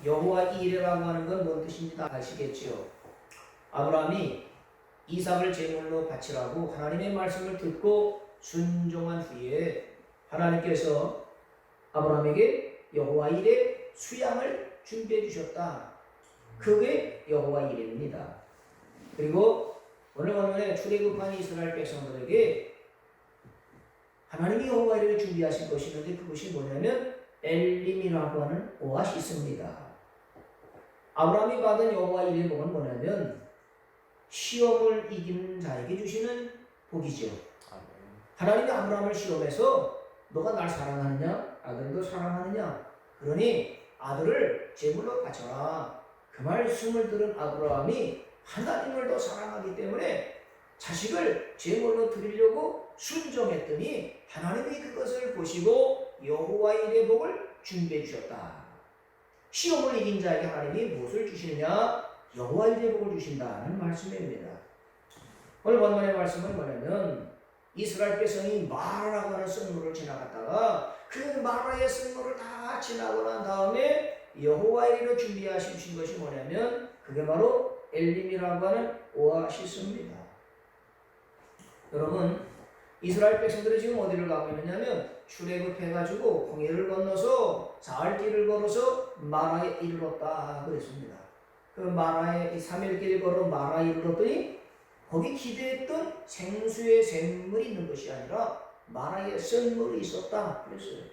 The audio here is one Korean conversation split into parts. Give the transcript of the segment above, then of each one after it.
여호와 이레라고 하는 건 뭔 뜻인지 다 아시겠지요. 아브라함이 이삭을 제물로 바치라고 하나님의 말씀을 듣고 순종한 후에 하나님께서 아브라함에게 여호와 이레 수양을 준비해 주셨다. 그게 여호와 이레입니다. 그리고 오늘 본문에 출애굽한 이스라엘 백성들에게 하나님이 여호와 이레를 준비하신 것이 있는데 그것이 뭐냐면 엘림이라고 하는 오아시스입니다. 아브라함이 받은 여호와 이레의 복은 뭐냐면 시험을 이기는 자에게 주시는 복이죠. 하나님이 아브라함을 시험해서 너가 날 사랑하느냐? 아들도 사랑하느냐? 그러니 아들을 제물로 바쳐라. 그 말씀을 들은 아브라함이 하나님을 더 사랑하기 때문에 자식을 제물로 드리려고 순종했더니 하나님이 그것을 보시고 여호와 이레의 복을 준비해 주셨다. 시험을 이긴 자에게 하나님이 무엇을 주시느냐? 여호와 이레의 복을 주신다는 말씀입니다. 오늘 본문의 말씀은 뭐냐면 이스라엘 백성이 마라라고 하는 성물을 지나갔다가 그 마라의 성물을 다 지나고 난 다음에 여호와 이레로 준비하신 것이 뭐냐면 그게 바로 엘림이라고 하는 오아시스입니다. 여러분 이스라엘 백성들이 지금 어디를 가고 있느냐면 출애굽해가지고 홍해를 건너서 사흘길을 걸어서 마라에 이르렀다 그랬습니다. 그 마라에 3일길을 걸어 마라에 이르렀더니 거기 기대했던 생수의 샘물이 있는 것이 아니라 마라의 썰물이 있었다 그랬어요.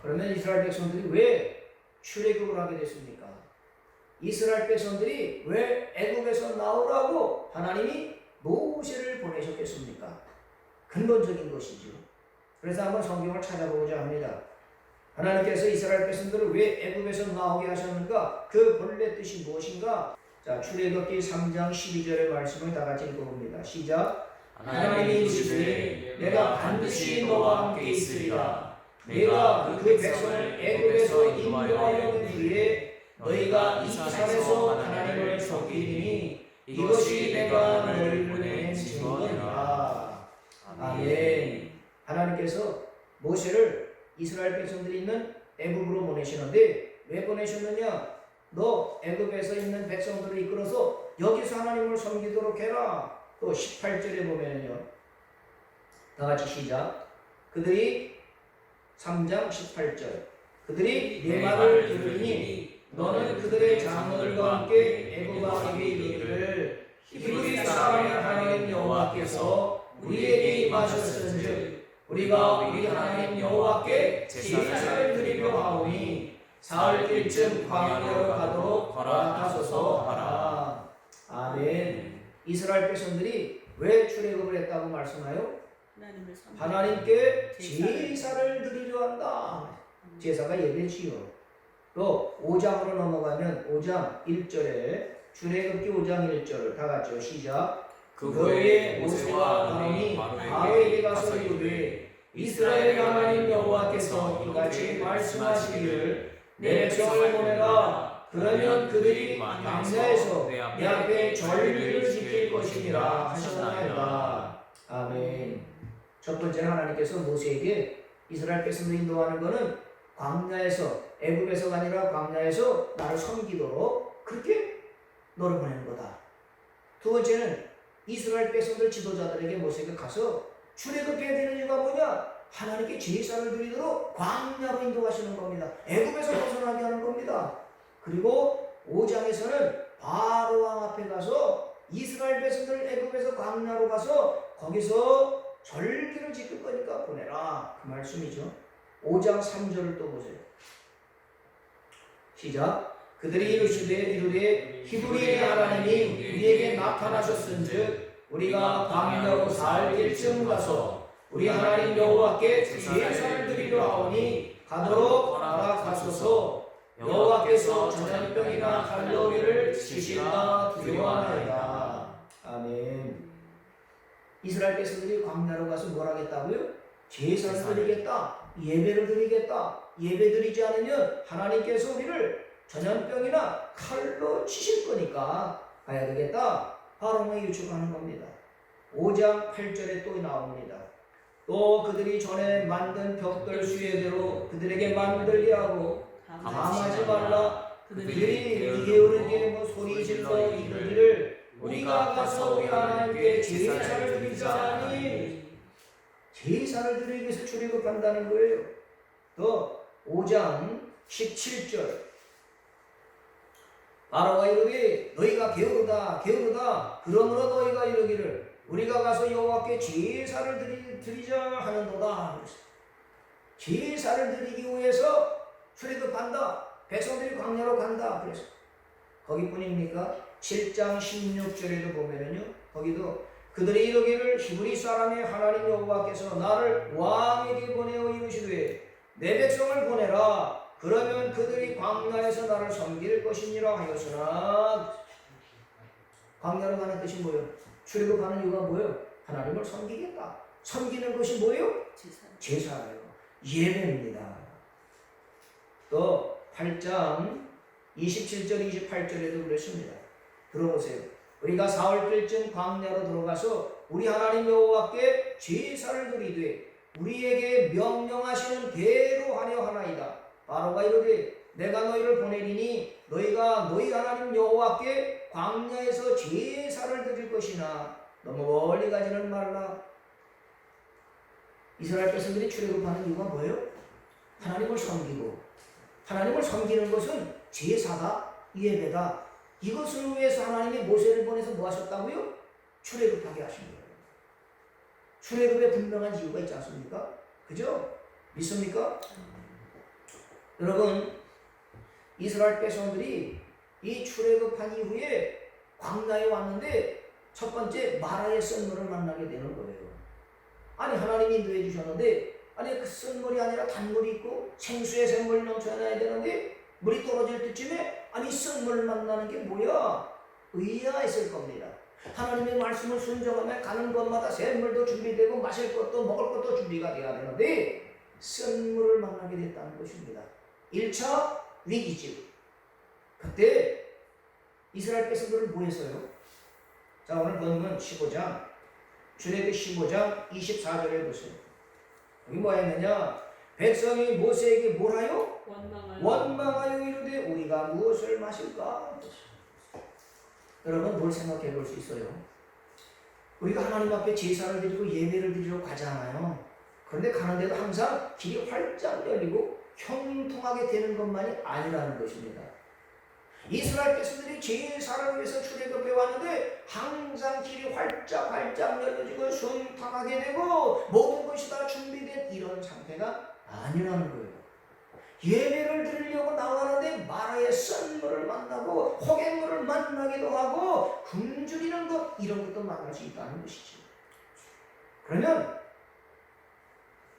그러면 이스라엘 백성들이 왜 출애굽을 하게 됐습니까? 이스라엘 백성들이 왜 애굽에서 나오라고 하나님이 모세를 보내셨겠습니까? 근본적인 것이죠. 그래서 한번 성경을 찾아보고자 합니다. 하나님께서 이스라엘 백성들을 왜 애굽에서 나오게 하셨는가? 그 본래 뜻이 무엇인가? 자, 출애굽기 3장 12절의 말씀을 다 같이 읽어봅니다. 시작. 하나님이 이르시되 내가 반드시 너와 함께 있으리라. 내가 그 백성을 애굽에서 인도하여 온 후에 너희가 이 산에서 하나님을 섬기리니 이것이 내가 너희를 보낸 증거니라. 아멘. 하나님께서 모세를 이스라엘 백성들이 있는 애굽으로 보내시는데 왜 보내셨느냐? 너 애굽에서 있는 백성들을 이끌어서 여기서 하나님을 섬기도록 해라. 또 18절에 보면요. 다 같이 시작. 그들이 3장 18절. 그들이 내 말을 들으니 너는 그들의 장로들과 함께 애굽 왕에게 이르기를 히브리 사람의 하나님 여호와께서 우리에게 임하셨은즉 우리가 우리 하나님 여호와께 제사를 드리려 하오니 사흘길쯤 광야로 가도록 허락하소서 하라. 아멘. 이스라엘 백성들이 왜 출애굽을 했다고 말씀하여? 하나님께 제사를 드리려 한다. 제사가 예배지요. 또 5장으로 넘어가면 5장 1절에 출애굽기 5장 1절 다 같이요. 시작. 그 후에 모세와 아론이 바로에게 가서 이르되 이스라엘의 하나님 여호와께서 이같이 말씀하시기를 내 백성을 보내라. 그러면 그들이 광야에서 내 앞에 절기를 지킬 것이니라 하셨나이다. 아멘. 첫 번째는 하나님께서 모세에게 이스라엘 백성을 인도하는 것은 광야에서 애굽에서가 아니라 광야에서 나를 섬기도록 그렇게 너를 보내는 거다. 두 번째는 이스라엘 백성들 지도자들에게 모세가 가서 출애굽해야 되는 이유가 뭐냐? 하나님께 제사를 드리도록 광야로 인도하시는 겁니다. 애굽에서 벗어나게 하는 겁니다. 그리고 5장에서는 바로 왕 앞에 가서 이스라엘 백성들 애굽에서 광야로 가서 거기서 절기를 지킬 거니까 보내라. 그 말씀이죠. 5장 3절을 또 보세요. 시작. 그들이 이르되 히브리의 하나님이 우리에게 나타나셨은즉 우리가 광야로 사흘길쯤 가서 우리 하나님 여호와께 제사를 드리려 하오니 가도록 허락하소서. 여호와께서 전염병이나 칼로 우리를 치실까 두려워하나이다. 아멘. 이스라엘 백성들이 광야로 가서 뭘 하겠다고요? 제사를 드리겠다. 예배를 드리겠다. 예배 드리지 않으면 하나님께서 우리를 전염병이나 칼로 치실 거니까 가야 되겠다. 바로만 유축하는 겁니다. 5장 8절에 또 나옵니다. 또 그들이 전에 만든 벽돌 수예대로 그들에게 만들게 하고 감하지 말라. 그들이 게으르게 뭐 소리 질러 이르기를 우리가 가서 우리 하나님께 제사를 드리자 하니, 제사를 드리기 위해서 출애굽한다는 거예요. 또 5장 17절 바로가 이르되 너희가 게으르다 게으르다 그러므로 너희가 이르기를 우리가 가서 여호와께 제사를 드리자 하는도다. 제사를 드리기 위해서 출애굽한다. 백성들이 광야로 간다. 그래서 거기뿐입니까? 7장 16절에도 보면은요, 거기도 그들이 이르기를 히브리 사람의 하나님 여호와께서 나를 왕에게 보내어 이르시되 내 백성을 보내라. 그러면 그들이 광야에서 나를 섬길 것이니라 하였으나, 광야로 가는 뜻이 뭐예요? 출애굽하는 이유가 뭐예요? 하나님을 섬기겠다. 섬기는 것이 뭐예요? 제사예요. 예배입니다. 또 8장 27절 28절에도 그랬습니다. 들어보세요. 우리가 사흘쯤 광야로 들어가서 우리 하나님 여호와께 제사를 드리되 우리에게 명령하시는 대로 하려 하나이다. 바로가 이르되 내가 너희를 보내리니 너희가 너희 하나님 여호와께 광야에서 제사를 드릴 것이나 너무 멀리 가지는 말라. 이스라엘 백성들이 출애굽하는 이유가 뭐예요? 하나님을 섬기고, 하나님을 섬기는 것은 제사다, 예배다. 이것을 위해서 하나님이 모세를 보내서 뭐 하셨다고요? 출애굽하게 하신 거예요. 출애굽에 분명한 이유가 있지 않습니까? 그죠? 믿습니까? 여러분, 이스라엘 백성들이 이 출애굽한 이후에 광야에 왔는데 첫 번째 마라의 썬물을 만나게 되는 거예요. 아니, 하나님이 인도해 주셨는데, 아니 그 썬물이 아니라 단물이 있고 생수의 샘물이 넘쳐나야 되는데 물이 떨어질 때쯤에 아니 썬물을 만나는 게 뭐야? 의아했을 겁니다. 하나님의 말씀을 순종하면 가는 곳마다 샘물도 준비되고 마실 것도 먹을 것도 준비가 돼야 되는데 썬물을 만나게 됐다는 것입니다. 1차 위기질. 그때 이스라엘 백성들은 뭐 했어요? 자, 오늘 본문 15장, 출애굽 15장 24절에 보세요. 여기 뭐 했느냐? 백성이 모세에게 뭘 하여? 원망하여 이르되 우리가 무엇을 마실까? 여러분, 뭘 생각해 볼 수 있어요? 우리가 하나님 앞에 제사를 드리고 예배를 드리러 가잖아요. 그런데 가는데도 항상 길이 활짝 열리고 형통하게 되는 것만이 아니라는 것입니다. 이스라엘 백성들이 제사를 위해서 출애굽해 왔는데 항상 길이 활짝 열려지고 순탄하게 되고 모든 것이 다 준비된 이런 상태가 아니라는 거예요. 예배를 드리려고 나가는데 마라의 썬물을 만나고 호갱물을 만나기도 하고 굶주리는 것, 이런 것도 만날 수 있다는 것이죠. 그러면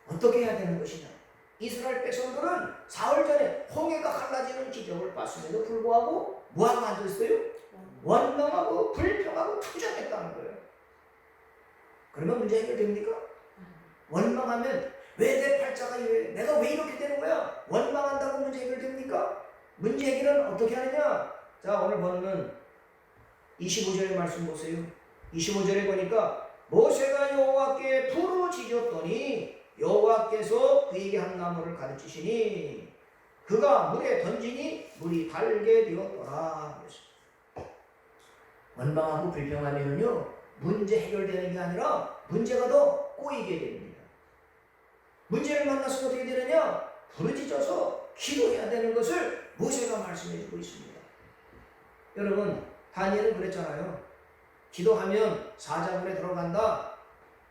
어떻게 해야 되는 것이냐? 이스라엘 백성들은 사흘 전에 홍해가 갈라지는 기적을 봤음에도 불구하고 뭐하고 앉아있어요? 원망하고 불평하고 투정했다는 거예요. 그러면 문제 해결됩니까? 원망하면 왜 내 팔자가 이래? 내가 왜 이렇게 되는 거야? 원망한다고 문제 해결됩니까? 문제 해결은 어떻게 하느냐? 자, 오늘 보면 25절의 말씀 보세요. 25절에 보니까 모세가 여호와께 부르짖었더니 여호와께서 그에게 한 나무를 가르치시니 그가 물에 던지니 물이 달게 되었더라. 원망하고 불평하면요 문제 해결되는 게 아니라 문제가 더 꼬이게 됩니다. 문제를 만나서 어떻게 되느냐? 부르짖어서 기도해야 되는 것을 모세가 말씀해 주고 있습니다. 여러분, 다니엘은 그랬잖아요. 기도하면 사자굴에 들어간다.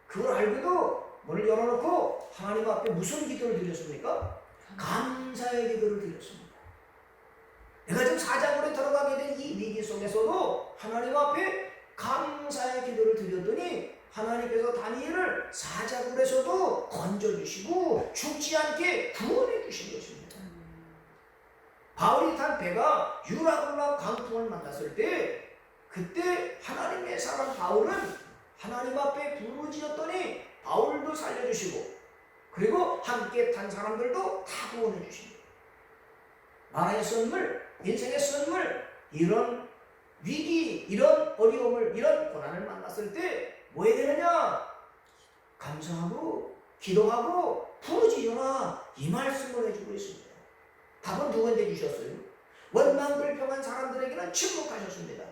그걸 알고도 문을 열어놓고 하나님 앞에 무슨 기도를 드렸습니까? 감사의 기도를 드렸습니다. 내가 지금 사자굴에 들어가게 된 이 위기 속에서도 하나님 앞에 감사의 기도를 드렸더니 하나님께서 다니엘을 사자굴에서도 건져주시고 죽지 않게 구원해 주신 것입니다. 바울이 탄 배가 유라굴라 광풍을 만났을 때 그때 하나님의 사람 바울은 하나님 앞에 부르짖었더니 바울도 살려주시고 그리고 함께 탄 사람들도 다 구원해 주십니다. 나라의 선물, 인생의 선물, 이런 위기, 이런 어려움을, 이런 고난을 만났을 때 뭐 해야 되느냐? 감사하고 기도하고 부르짖어라, 이 말씀을 해주고 있습니다. 답은 누구한테 주셨어요? 원망불평한 사람들에게는 침묵하셨습니다.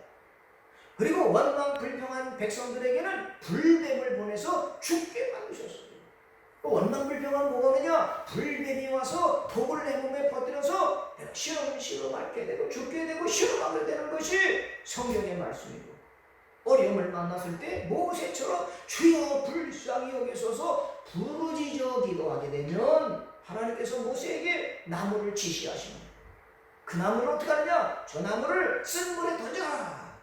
그리고 원망불평한 백성들에게는 불뱀을 보내서 죽게 만드셨어요. 원망불평한 뭐거든요? 불뱀이 와서 독을 내 몸에 퍼뜨려서 시험 앓게 되고 죽게 되고 실험하게 되는 것이 성경의 말씀이고, 어려움을 만났을 때 모세처럼 주여 불쌍히 여기소서 부르짖어 기도하게 되면 하나님께서 모세에게 나무를 지시하십니다. 그 나무를 어떻게 하느냐? 저 나무를 쓴 물에 던져라.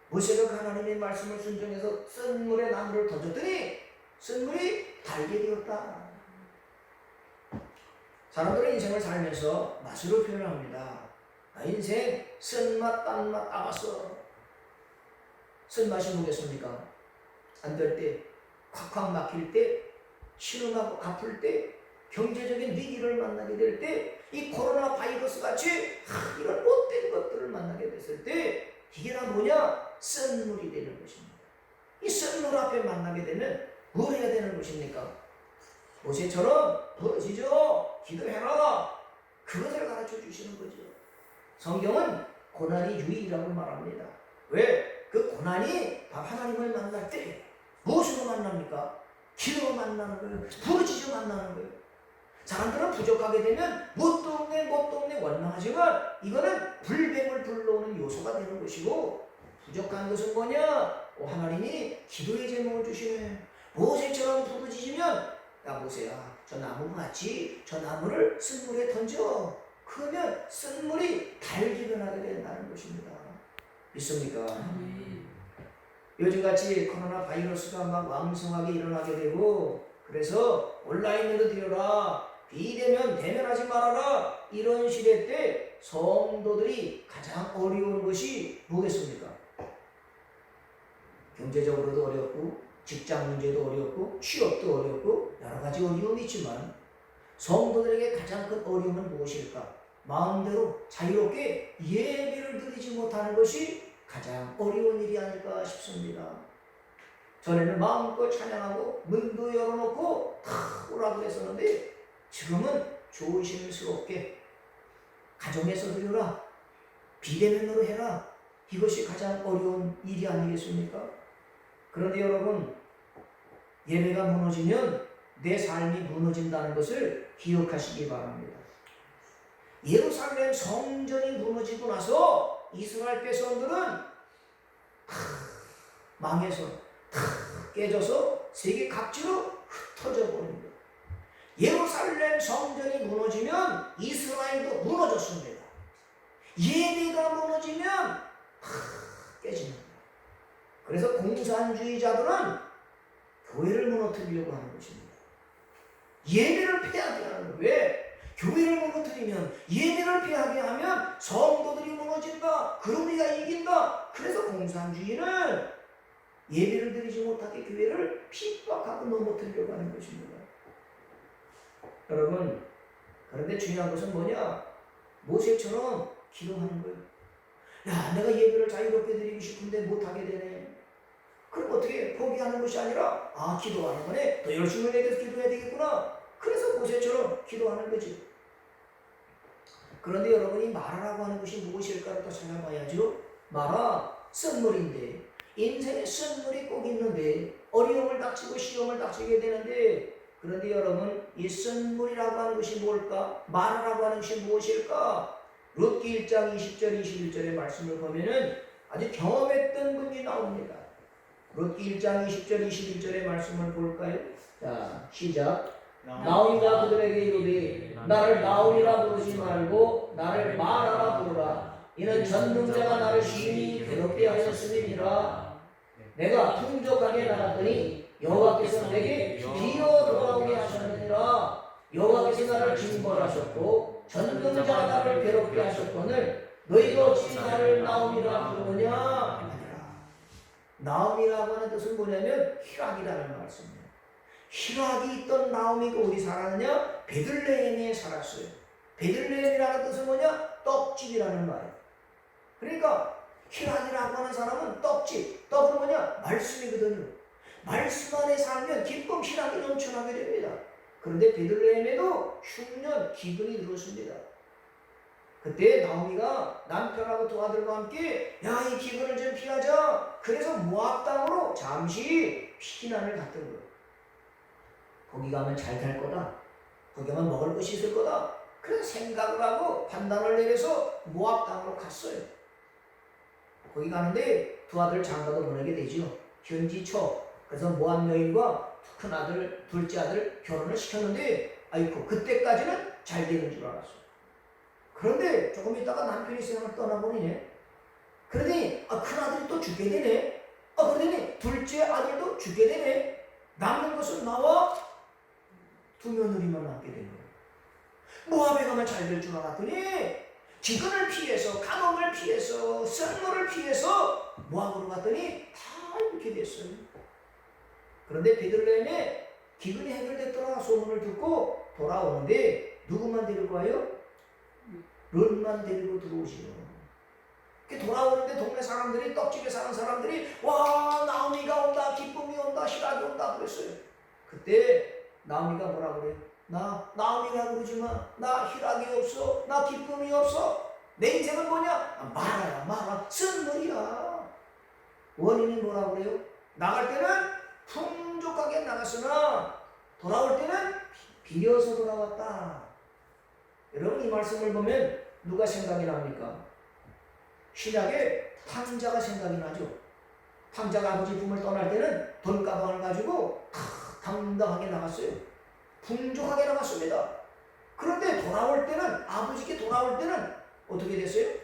모세가 하나님의 말씀을 순종해서 쓴 물에 나무를 던졌더니 쓴 물이 달게 되었다. 사람들은 인생을 살면서 맛으로 표현합니다. 나 인생 쓴맛, 딴맛 따봤어. 쓴맛이 뭐겠습니까? 안 될 때, 콱콱 막힐 때, 신음하고 아플 때, 경제적인 위기를 만나게 될 때, 이 코로나 바이러스 같이 이런 못된 것들을 만나게 됐을 때, 이게 다 뭐냐? 쓴물이 되는 것입니다. 이 쓴물 앞에 만나게 되면 뭘 해야 되는 것입니까? 모세처럼 부르짖어 기도해라. 그것을 가르쳐 주시는 거죠. 성경은 고난이 유익이라고 말합니다. 왜? 그 고난이 하나님을 만날 때 무엇으로 만납니까? 기도로 만나는 거예요. 부르짖어 만나는 거예요. 사람들은 부족하게 되면 못 돕네 원망하지만 이거는 불뱀을 불러오는 요소가 되는 것이고, 부족한 것은 뭐냐? 하나님이 기도의 제목을 주시네. 모세처럼 부르짖으면, 야 모세야, 저 나무 같이 저 나무를 쓴물에 던져. 그러면 쓴물이 달기 변하게 된다는 것입니다. 믿습니까? 요즘같이 코로나 바이러스가 막 왕성하게 일어나게 되고, 그래서 온라인으로 드려라, 비대면 대면하지 말아라, 이런 시대 때 성도들이 가장 어려운 것이 뭐겠습니까? 경제적으로도 어렵고, 직장 문제도 어렵고, 취업도 어렵고, 여러 가지 어려움이 있지만 성도들에게 가장 큰 어려움은 무엇일까? 마음대로 자유롭게 예배를 드리지 못하는 것이 가장 어려운 일이 아닐까 싶습니다. 전에는 마음껏 찬양하고 문도 열어놓고 다 오라고 했었는데, 지금은 조심스럽게 가정에서 드려라, 비대면으로 해라, 이것이 가장 어려운 일이 아니겠습니까? 그런데 여러분, 예배가 무너지면 내 삶이 무너진다는 것을 기억하시기 바랍니다. 예루살렘 성전이 무너지고 나서 이스라엘 백성들은 망해서 깨져서 세계 각지로 흩어져 버린 거예요. 예루살렘 성전이 무너지면 이스라엘도 무너졌습니다. 예배가 무너지면 깨집니다. 그래서 공산주의자들은 교회를 무너뜨리려고 하는 것입니다. 예배를 폐하게 하는 거예요. 왜? 교회를 무너뜨리면, 예배를 폐하게 하면 성도들이 무너진다, 그럼 우리가 이긴다. 그래서 공산주의는 예배를 드리지 못하게 교회를 핍박하고 넘어뜨리려고 하는 것입니다. 여러분, 그런데 중요한 것은 뭐냐? 모세처럼 기도하는 거예요. 야, 내가 예배를 자유롭게 드리고 싶은데 못하게 되네. 그럼 어떻게 포기하는 것이 아니라, 기도하는 거네, 더 열심히 내서 기도해야 되겠구나. 그래서 모세처럼 기도하는 거지. 그런데 여러분이 마라라고 하는 것이 무엇일까를 또 찾아봐야죠. 마라, 쓴물인데, 인생에 쓴물이 꼭 있는데, 어려움을 닥치고 시험을 닥치게 되는데, 그런데 여러분, 이 쓴물이라고 하는 것이 뭘까? 마라라고 하는 것이 무엇일까? 룻기 1장 20절 21절의 말씀을 보면은 아주 경험했던 분이 나옵니다. 룻기 1장 20절 21절의 말씀을 볼까요? 자, 시작. 나오니가 그들에게 이르되 나를 나오니라 부르지 말고 나를 마라라 부르라. 이는 전능자가 나를 심히 괴롭게 하였음이니라. 내가 풍족하게 나갔더니 여호와께서 내게 기어 돌아오게 하셨느니라. 여호와께서 나를 징벌하셨고 전능자가 나를 괴롭게 하셨거늘 너희가 어찌 나를 나오니라 부르느냐. 나오미라고 하는 뜻은 뭐냐면 희락이라는 말씀이에요. 희락이 있던 나오미가 어디 살았느냐? 베들레헴에 살았어요. 베들레헴이라는 뜻은 뭐냐? 떡집이라는 말이에요. 그러니까 희락이라고 하는 사람은 떡집, 떡은 뭐냐? 말씀이거든요. 말씀 안에 살면 기쁨, 희락이 넘쳐나게 됩니다. 그런데 베들레헴에도 흉년 기근이 들었습니다. 그때 나오미가 남편하고 두 아들과 함께 야, 이 기근을 좀 피하자. 그래서 모압 땅으로 잠시 피난을 갔던 거예요. 거기 가면 잘 살 거다. 거기 가면 먹을 것이 있을 거다. 그래서 생각을 하고 판단을 내려서 모압 땅으로 갔어요. 거기 가는데 두 아들 장가도 보내게 되죠. 현지 초. 그래서 모압 여인과 큰 아들, 둘째 아들 결혼을 시켰는데 아이고 그때까지는 잘 되는 줄 알았어요. 그런데 조금 있다가 남편이 세상을 떠나버리네. 그러더니 큰 아들이 또 죽게 되네. 그러더니 둘째 아들도 죽게 되네. 남는 것은 나와 두 며느리만 남게 된 거예요. 모압에 가면 잘 될 줄 알았더니 기근을 피해서 간음을 피해서 썰물을 피해서 모압으로 갔더니 다 이렇게 됐어요. 그런데 베들레헴에 기근이 해결됐더라 소문을 듣고 돌아오는데 누구만 데리고 와요? 롯만 데리고 들어오시오. 돌아오는데 동네 사람들이 떡집에 사는 사람들이 와 나오미가 온다 기쁨이 온다 희락이 온다 그랬어요. 그때 나오미가 뭐라 그래요? 나 나오미라 그러지마. 나 희락이 없어. 나 기쁨이 없어. 내 인생은 뭐냐? 말아야 말아. 쓴물이야. 원인이 뭐라 그래요? 나갈 때는 풍족하게 나갔으나 돌아올 때는 비려서 돌아왔다. 여러분 이 말씀을 보면 누가 생각이 납니까? 신약에 탕자가 생각이 나죠. 탕자가 아버지 품을 떠날 때는 돈가방을 가지고 당당하게 나갔어요. 풍족하게 나갔습니다. 그런데 돌아올 때는 아버지께 돌아올 때는 어떻게 됐어요?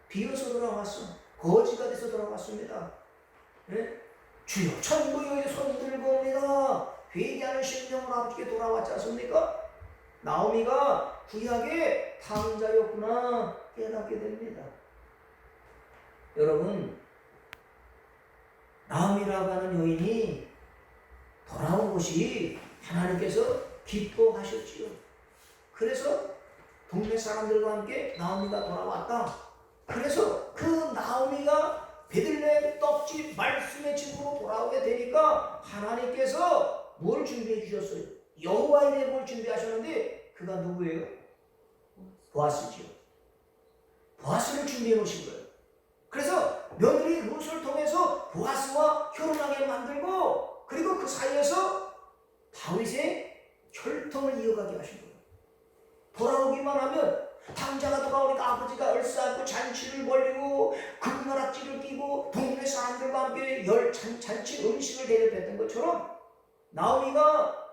비어서 돌아왔어. 거지가 돼서 돌아왔습니다. 네? 주여 천부여의 손 들고 옵니다. 회개하는 심령으로 아버지께 돌아왔지 않습니까? 나오미가 구약의 탕자였구나 깨닫게 됩니다. 여러분 나오미라고 하는 여인이 돌아온 것이 하나님께서 기뻐하셨지요. 그래서 동네 사람들과 함께 나오미가 돌아왔다. 그래서 그 나오미가 베들레헴 떡집 말씀의 집으로 돌아오게 되니까 하나님께서 뭘 준비해 주셨어요? 여호와 이레 뭘 준비하셨는데 그가 누구예요? 보아스지요. 보아스를 준비해 놓으신 거예요. 그래서 며느리 룻을 통해서 보아스와 결혼하게 만들고 그리고 그 사이에서 다윗의 혈통을 이어가게 하신 거예요. 돌아오기만 하면 탕자가 돌아오니까 아버지가 얼싸안고 잔치를 벌리고 금가락지를 끼고 동네 사람들과 함께 잔치 음식을 대접했던 것처럼 나오미가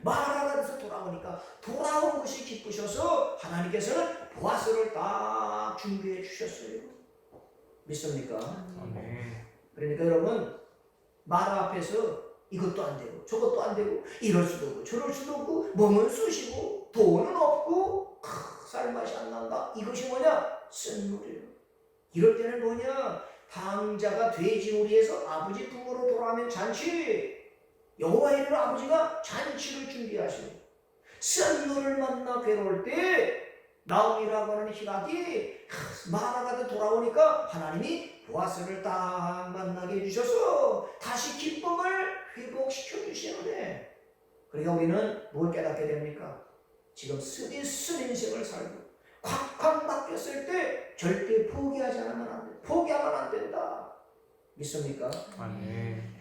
마라가에서 돌아오니까 돌아온 것이 기쁘셔서 하나님께서는 보아스를 딱 준비해 주셨어요. 믿습니까? 그러니까 여러분 마라 앞에서 이것도 안 되고 저것도 안 되고 이럴 수도 없고 저럴 수도 없고 몸은 쑤시고 돈은 없고 쌀맛이 안 난다. 이것이 뭐냐? 쓴물이에요. 이럴 때는 뭐냐? 탕자가 돼지우리에서 아버지 품으로 돌아오면 잔치 여호와 이레로 아버지가 잔치를 준비하시고 쓴물을 만나 괴로울 때 나오미라고 하는 희락이 마라가 돌아오니까 하나님이 보아스를 딱 만나게 해주셔서 다시 기쁨을 회복시켜 주시는데 그러니까 우리는 뭘 깨닫게 됩니까? 지금 쓰디쓴 인생을 살고 콱콱 바뀌었을 때 절대 포기하지 않으면 안 돼. 포기하면 안 된다. 믿습니까? 아멘.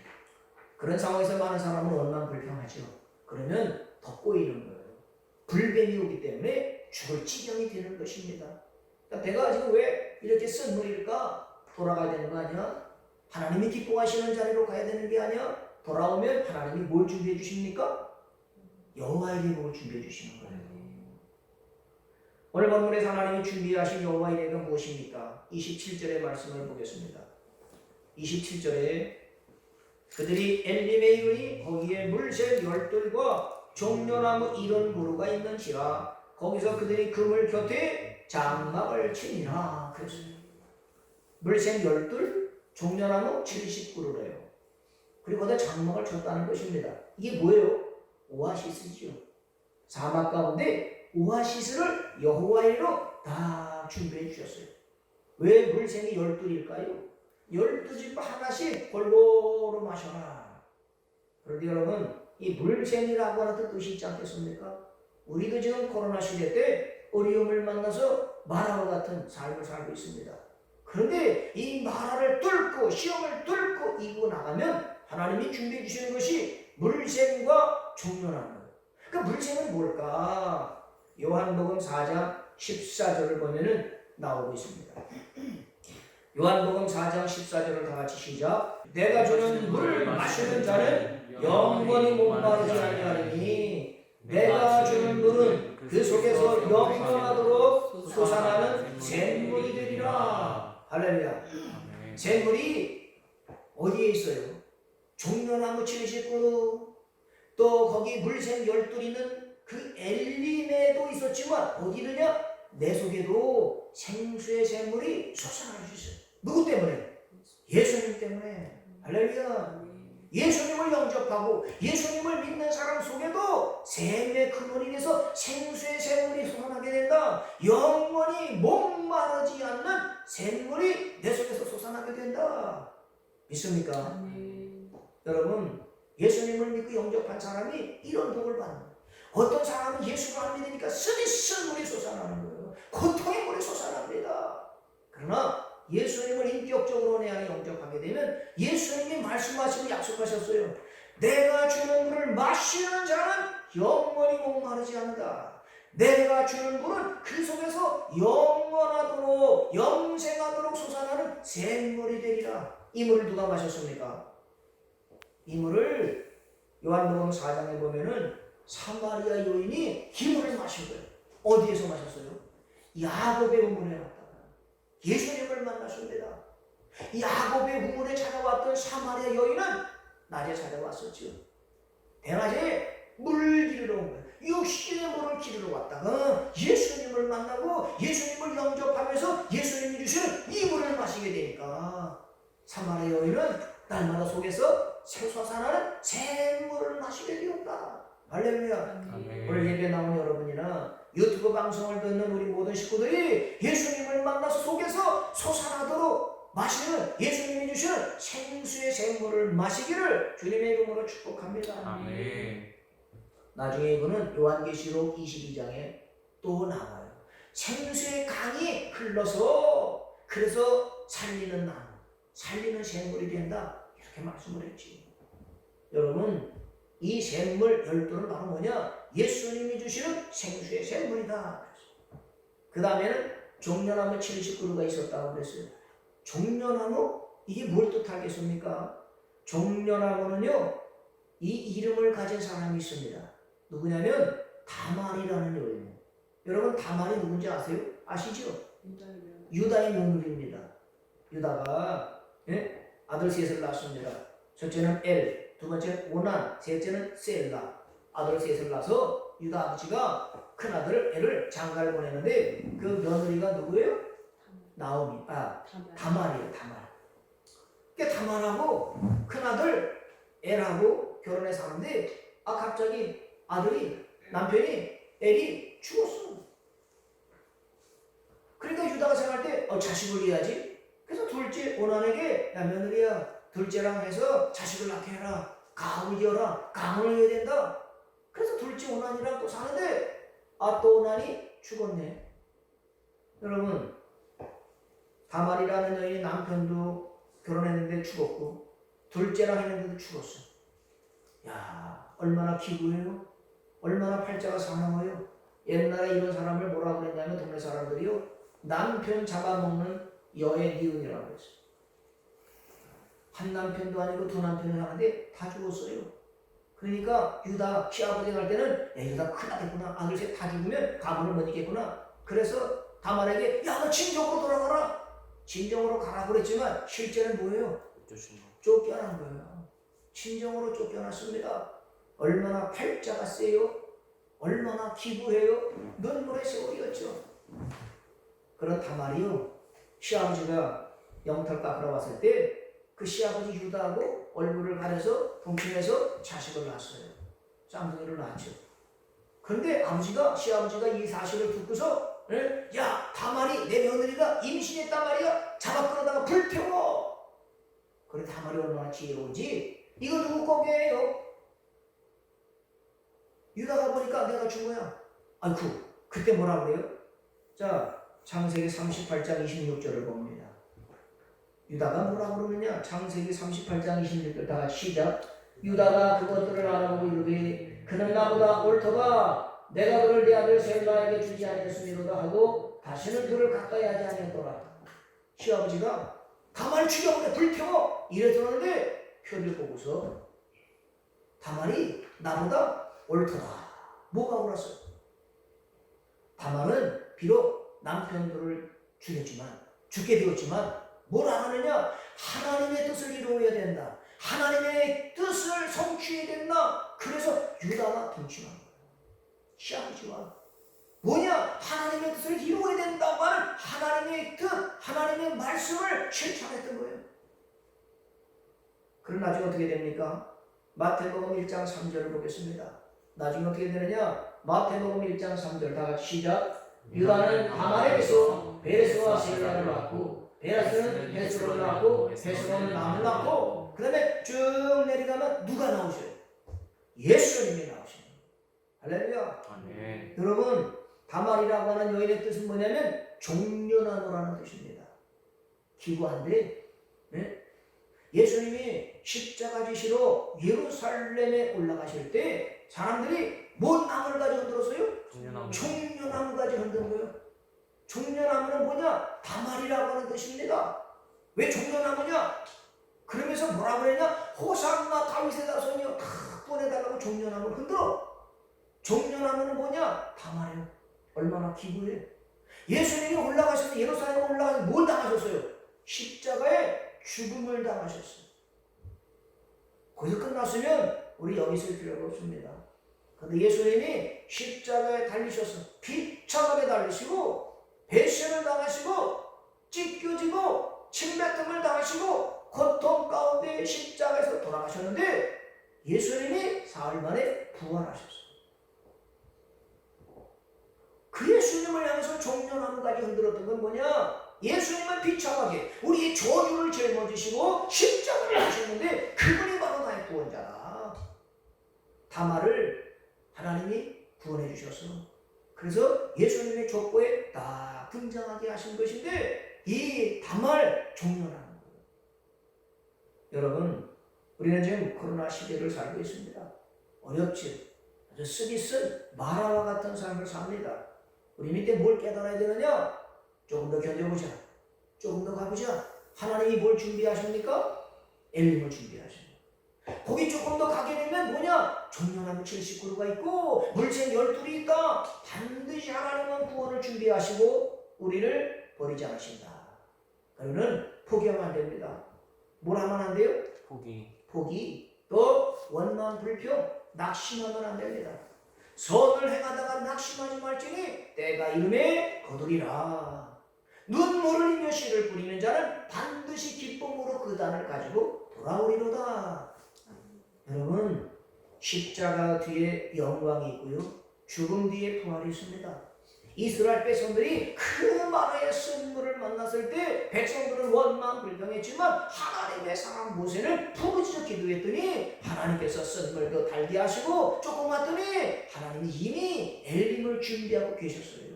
그런 상황에서 많은 사람은 원망불평하죠. 그러면 더 꼬이는 거예요. 불뱀이 오기 때문에 죽을 지경이 되는 것입니다. 그러니까 내가 지금 왜 이렇게 쓴물일까? 돌아가야 되는 거 아니야? 하나님이 기뻐하시는 자리로 가야 되는 게 아니야? 돌아오면 하나님이 뭘 준비해 주십니까? 여호와의 계복을 준비해 주시는 거예요. 오늘 본문에서 하나님이 준비하신 여호와의 계복은 무엇입니까? 27절의 말씀을 보겠습니다. 27절에 그들이 엘림에 이르니 거기에 물새 열둘과 종려나무 이런 그루가 있는지라 거기서 그들이 그물 곁에 장막을 치니라 그랬어요. 물새 열둘, 종려나무 70그루래요. 그리고 거기다 장막을 쳤다는 것입니다. 이게 뭐예요? 오아시스지요. 사막 가운데 오아시스를 여호와의로 다 준비해 주셨어요. 왜 물샘이 12일까요? 12집 하나씩 골고루 마셔라. 그런데 여러분 이 물샘이라고 하는 뜻이 있지 않겠습니까? 우리도 지금 코로나 시대 때 어려움을 만나서 마라와 같은 삶을 살고 있습니다. 그런데 이 마라를 뚫고 시험을 뚫고 이기고 나가면 하나님이 준비해 주시는 것이 물샘과 종려라는 거예요. 그 물샘은 뭘까? 요한복음 4장 14절을 보면은 나오고 있습니다. 요한복음 4장 14절을 다 같이 시작. 내가 주는 물을 마시는 자는 영원히 목마르지 아니하리니 내가 주는 물은 그 속에서 영원하도록 솟아나는 샘물이 되리라. 할렐루야. 샘물이 어디에 있어요? 종려나무 79도 또 거기 물샘 12리는 그 엘림에도 있었지만 어디느냐? 내 속에도 생수의 샘물이 솟아날 수 있어요. 누구 때문에? 예수님 때문에. 할렐루야. 예수님을 영접하고 예수님을 믿는 사람 속에도 샘의 근원이 돼서 생수의 샘물이 솟아나게 된다. 영원히 목마르지 않는 샘물이 내 속에서 솟아나게 된다. 믿습니까? 여러분, 예수님을 믿고 영접한 사람이 이런 복을 받는 거예요. 어떤 사람은 예수를 안 믿으니까 쓰디쓴 물이 솟아나는 거예요. 고통의 물이 솟아납니다. 그러나 예수님을 인격적으로 내 안에 영접하게 되면 예수님이 말씀하시고 약속하셨어요. 내가 주는 물을 마시는 자는 영원히 목마르지 않는다. 내가 주는 물은 그 속에서 영원하도록 영생하도록 솟아나는 샘물이 되리라. 이 물을 누가 마셨습니까? 이 물을 요한복음 4장에 보면은 사마리아 여인이 이 물을 마신 거예요. 어디에서 마셨어요? 야곱의 우물에 왔다가 예수님을 만났습니다. 야곱의 우물에 찾아왔던 사마리아 여인은 낮에 찾아왔었죠. 대낮에 물 기르러 온 거예요. 육신의 물을 기르러 왔다가 예수님을 만나고 예수님을 영접하면서 예수님이 주시는 이 물을 마시게 되니까 사마리아 여인은 날마다 속에서 솟아나는 샘물을 마시게 되었다. 할렐루야. 오늘 예배 나온 여러분이나 유튜브 방송을 듣는 우리 모든 식구들이 예수님을 만나서 속에서 솟아나도록 마시는 예수님이 주시는 생수의 샘물을 마시기를 주님의 이름으로 축복합니다. 아멘. 나중에 이거는 요한계시록 22장에 또 나와요. 생수의 강이 흘러서 그래서 살리는 나무, 살리는 샘물이 된다. 이렇게 말씀을 했지. 여러분, 이 샘물 12는 바로 뭐냐? 예수님이 주시는 생수의 샘물이다. 그 다음에는 종려나무 79그루가 있었다고 그랬어요. 종려나무? 이게 뭘 뜻하겠습니까? 종려나무는요, 이 이름을 가진 사람이 있습니다. 누구냐면 다말이라는 여인이에요. 여러분, 다말이 누군지 아세요? 아시죠? 유다의 며느리입니다. 유다가 아들 셋을 낳았습니다. 첫째는 엘, 두 번째는 오난, 셋째는 셀라. 아들 셋을 낳아서 유다 아버지가 큰 아들 엘을 장가를 보내는데 그 며느리가 누구예요? 나오미, 다말이에요. 다말. 그러니까 다말하고 큰 아들 엘하고 결혼해 사는데 갑자기 아들이 남편이 엘이 죽었어. 그러니까 유다가 생각할 때 자식을 위하지. 그래서 둘째 오난에게 야 며느리야 둘째랑 해서 자식을 낳게 해라. 가문을 이어라. 가문을 이어야 된다. 그래서 둘째 오난이랑 또 사는데 또 오난이 죽었네. 여러분, 다말이라는 여인이 남편도 결혼했는데 죽었고 둘째랑 했는데도 죽었어. 야, 얼마나 기구해요? 얼마나 팔자가 사나워요? 옛날에 이런 사람을 뭐라고 그랬냐면 동네 사람들이요, 남편 잡아먹는 여의 니은이라고 했어요. 한 남편도 아니고 두 남편을 하는데 다 죽었어요. 그러니까 유다 시아버지 갈 때는 유다 큰일 나겠구나. 아들 셋 다 죽으면 가문을 못 이겠구나. 그래서 다말에게 야, 너 진정으로 돌아가라. 진정으로 가라고 그랬지만 실제는 뭐예요? 쫓겨난 거예요. 진정으로 쫓겨났습니다. 얼마나 팔자가 세요? 얼마나 기부해요? 눈물의 세월이었죠. 그런 다말이요, 시아버지가 영탁 깎으러 왔을 때 그 시아버지 유다하고 얼굴을 가려서 동침해서 자식을 낳았어요. 쌍둥이를 낳았죠. 그런데 시아버지가 이 사실을 듣고서 야, 다말이 내 며느리가 임신했단 말이야. 잡아 끌어다가 불태워. 그래, 다말이 얼마나 지혜로운지. 이거 누구 거기에요? 유다가 보니까 내가 준 거야. 아이쿠, 그때 뭐라 그래요? 자, 창세기 38장 26절을 봅니다. 유다가 뭐라 그러느냐? 창세기 38장 26절 다 시작. 유다가 그것들을 알아보고 이르되 그는 나보다 옳도다. 내가 그를 내 아들 셀라에게 주지 아니했음이로다 하고 다시는 그를 가까이 하지 아니했더라. 시아버지가 다말을 죽여버려 불평 이래 들었는데 표를 보고서 다말이 나보다 옳더라. 뭐가 옳았어요? 다말은 비록 남편들을 죽게 되었지만 뭘 안 하느냐? 하나님의 뜻을 이루어야 된다. 하나님의 뜻을 성취해야 된다. 그래서 유다가 동침한 거예요. 시아버지와 뭐냐? 하나님의 뜻을 이루어야 된다고 하는 하나님의 뜻, 하나님의 말씀을 실천했던 거예요. 그럼 나중에 어떻게 됩니까? 마태복음 1장 3절을 보겠습니다. 나중에 어떻게 되느냐? 마태복음 1장 3절 다 같이 시작. 유다는 다말에게서 베레스와 셀라를 낳고 베레스는 헤스론을 낳고 헤스론은 남을 낳고 그 다음에 쭉 내려가면 누가 나오셔요? 예수님이 나오셔요. 할렐루야. 아멘. 여러분, 다말이라고 하는 여인의 뜻은 뭐냐면 종려나무라는 뜻입니다. 기구한데 네? 예수님이 십자가 지시로 예루살렘에 올라가실 때 사람들이 뭔 나무를 가지고 흔들었어요? 종려나무 가지고 흔든 거예요. 종려나무는 뭐냐? 다말이라고 하는 뜻입니다. 왜 종려나무냐? 그러면서 뭐라 그랬냐? 호산나 다윗의 자손이여 다 보내달라고 종려나무를 흔들어. 종려나무는 뭐냐? 다말이에요. 얼마나 기구해. 예수님이 올라가셔서 예루살렘에 올라가서 뭘 당하셨어요? 십자가에 죽음을 당하셨어요. 거기서 끝났으면 우리 여기 있을 필요가 없습니다. 그런데 예수님이 십자가에 달리셔서 비참하게 달리시고 배신을 당하시고 찢겨지고 침뱉음을 당하시고 고통 가운데 십자가에서 돌아가셨는데 예수님이 사흘 만에 부활하셨어요. 그 예수님을 향해서 종려나무까지 흔들었던 건 뭐냐? 예수님은 비참하게 우리의 저주를 짊어지시고 십자가를 하셨는데 그분이 바로 나의 구원자다. 다말을 하나님이 구원해 주셔서 그래서 예수님의 족보에 딱 등장하게 하신 것인데 이 다말 종려나무 거예요. 여러분, 우리는 지금 코로나 시대를 살고 있습니다. 어렵지. 아주 쓰기 쓴 마라와 같은 삶을 삽니다. 우리 밑에 뭘 깨달아야 되느냐? 조금 더 견뎌보자. 조금 더 가보자. 하나님이 뭘 준비하십니까? 엘림을 준비하십니다. 거기 조금 더 가게 되면 뭐냐? 종려나무 70그루가 있고 물새 12이 있다. 반드시 하나님은 구원을 준비하시고 우리를 버리지 않으신다. 그러면 포기하면 안 됩니다. 뭘 하면 안 돼요? 포기. 또 원망 불평 낙심하면 안 됩니다. 선을 행하다가 낙심하지 말지니 때가 이름에 거두리라. 눈물을 흘리며 씨를 뿌리는 자는 반드시 기쁨으로 그 단을 가지고 돌아오리로다. 여러분, 십자가 뒤에 영광이 있고요. 죽음 뒤에 부활이 있습니다. 이스라엘 백성들이 그 마라의 쓴물을 만났을 때 백성들은 원망 불평했지만 하나님의 사람 모세는 부르짖어 기도했더니 하나님께서 쓴물도 달게 하시고 조금 왔더니 하나님이 이미 엘림을 준비하고 계셨어요.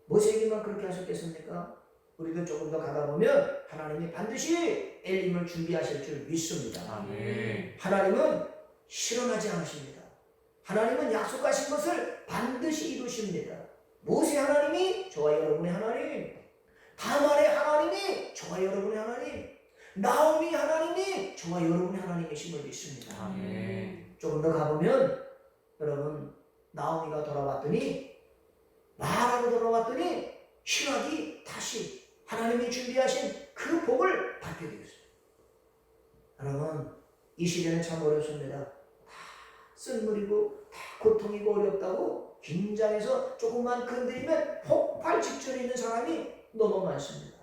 모세에게만 그렇게 하셨겠습니까? 우리도 조금 더 가다 보면 하나님이 반드시 엘림을 준비하실 줄 믿습니다. 아멘. 하나님은 실현하지 않으십니다. 하나님은 약속하신 것을 반드시 이루십니다. 모세 하나님이 저와 여러분의 하나님, 다말의 하나님이 저와 여러분의 하나님, 나오미 하나님이 저와 여러분의 하나님이심을 믿습니다. 아멘. 조금 더 가보면 여러분, 나오미가 돌아왔더니 마라로 돌아왔더니 신학이 다시 하나님이 준비하신 그 복을 받게 되었어요. 여러분, 이 시대는 참 어렵습니다. 다 쓴물이고 다 고통이고 어렵다고 긴장해서 조금만 건드리면 폭발 직전에 있는 사람이 너무 많습니다.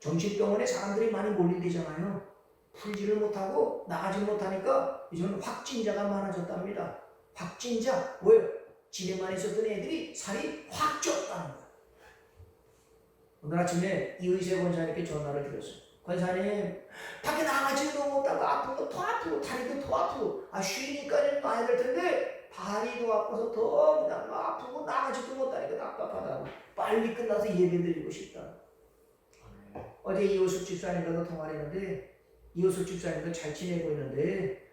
정신병원에 사람들이 많이 몰린대잖아요. 풀지를 못하고 나가지 못하니까 이제는 확진자가 많아졌답니다. 확진자 뭐예요? 집에만 있었던 애들이 살이 확 쪘다는 거예요. 오늘 아침에 이의세 권사님께 전화를 드렸어요. 권사님 밖에 나가지도 못하고 아픈 거 더 아프고 다리도 더 아프고 쉬니까는 나야 될 텐데 다리도 아파서 더 그냥 아프고 나가지도 못하니까 답답하다고 빨리 끝나서 예배 드리고 싶다. 어제 이호숙 집사님과도 통화를 했는데 이호숙 집사님도 잘 지내고 있는데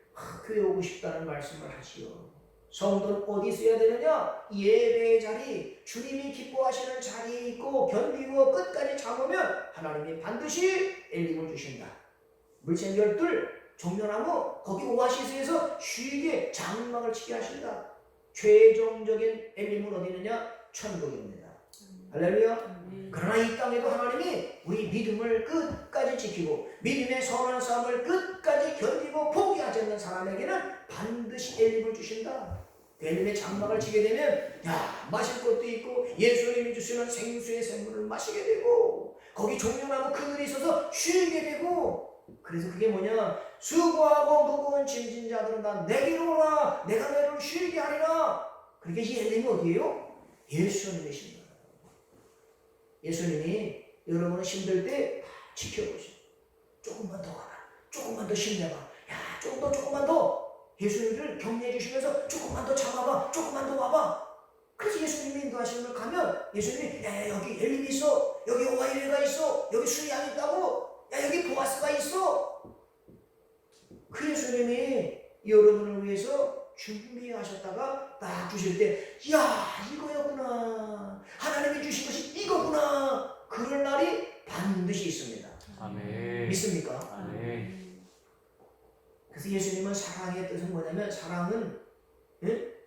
교회 오고 싶다는 말씀을 하시오. 성도는 어디 있어야 되느냐? 예배의 자리, 주님이 기뻐하시는 자리에 있고 견디고 끝까지 참으면 하나님이 반드시 엘림을 주신다. 물샘 열둘, 종려나무 거기 오아시스에서 쉬게 장막을 치게 하신다. 최종적인 엘림은 어디 있느냐? 천국입니다. 할렐루야. 그러나 이 땅에도 하나님이 우리 믿음을 끝까지 지키고 믿음의 선한 싸움을 끝까지 견디고 포기하지 않는 사람에게는 반드시 엘림을 주신다. 엘림의 장막을 치게 되면 마실 것도 있고 예수님이 주시는 생수의 샘물을 마시게 되고 거기 종려나무 그늘이 있어서 쉬게 되고 그래서 그게 뭐냐? 수고하고 무거운 짐진 자들은 다 내게로 오라 내가 너를 쉬게 하리라. 그러니까 이 엘림이 어디예요? 예수님이십니다. 예수님이 여러분은 힘들 때 지켜보시오. 조금만 더 가라. 조금만 더 힘내봐. 조금만 더. 예수님을 격려해 주시면서 조금만 더 참아봐. 조금만 더 와봐. 그래서 예수님이 인도하시는 걸 가면 예수님이 여기 엘림이 있어. 여기 오하이레가 있어. 여기 수양이 있다고. 여기 보아스가 있어. 그 예수님이 여러분을 위해서 준비하셨다가 딱 주실 때 이거였구나. 하나님이 주신 것이 이거구나. 그럴 날이 반드시 있습니다. 아멘. 믿습니까? 아멘. 그래서 예수님은 사랑의 뜻은 뭐냐면 사랑은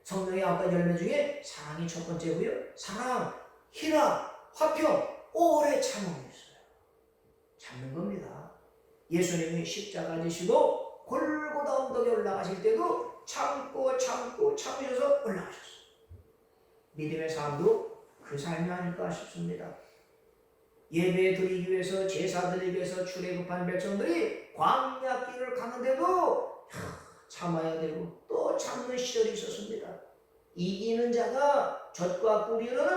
성령의 아홉 열매 중에 사랑이 첫 번째고요. 사랑, 희락, 화평, 오래 참음이 있어요. 참는 겁니다. 예수님이 십자가 지시고 골고다 언덕에 올라가실 때도 참고 참으셔서 올라가셨어요. 믿음의 삶도 그 삶이 아닐까 싶습니다. 예배 드리기 위해서 제사 드리기 위해서 출애굽한 백성들이 광야길을 가는데도 참아야 되고 또 참는 시절이 있었습니다. 이기는 자가 젖과 꿀이 흐르는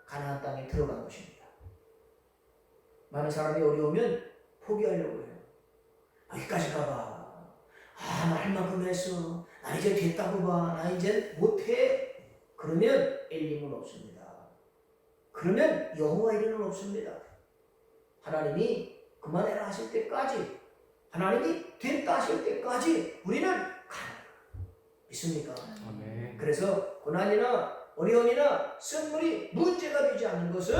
가나안 땅에 들어간 것입니다. 많은 사람이 어려우면 포기하려고 해요. 여기까지 가봐. 나 할 만큼 했어. 나 이제 됐다고 봐. 나 이제 못해. 그러면 엘림은 없습니다. 그러면 여호와 이름은 없습니다. 하나님이 그만해라 하실 때까지, 하나님이 됐다 하실 때까지 우리는 가는 믿습니까? 아멘. 그래서 고난이나 어려움이나 쓴물이 문제가 되지 않는 것은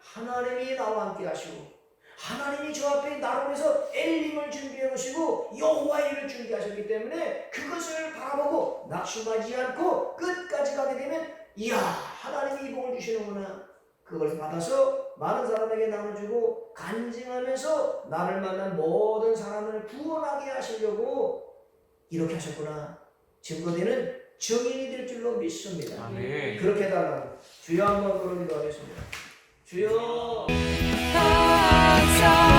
하나님이 나와 함께 하시고 하나님이 저 앞에 나로 해서 엘림을 준비해 놓으시고 여호와 이름을 준비하셨기 때문에 그것을 바라보고 낙심하지 않고 끝까지 가게 되면 하나님이 이 복을 주시는구나. 그걸 받아서 많은 사람에게 나눠주고 간증하면서 나를 만난 모든 사람을 구원하게 하시려고 이렇게 하셨구나. 증거되는 증인이 될 줄로 믿습니다. 아멘. 그렇게 해달라고 주여 한번 부르기도 하겠습니다. 주여 감사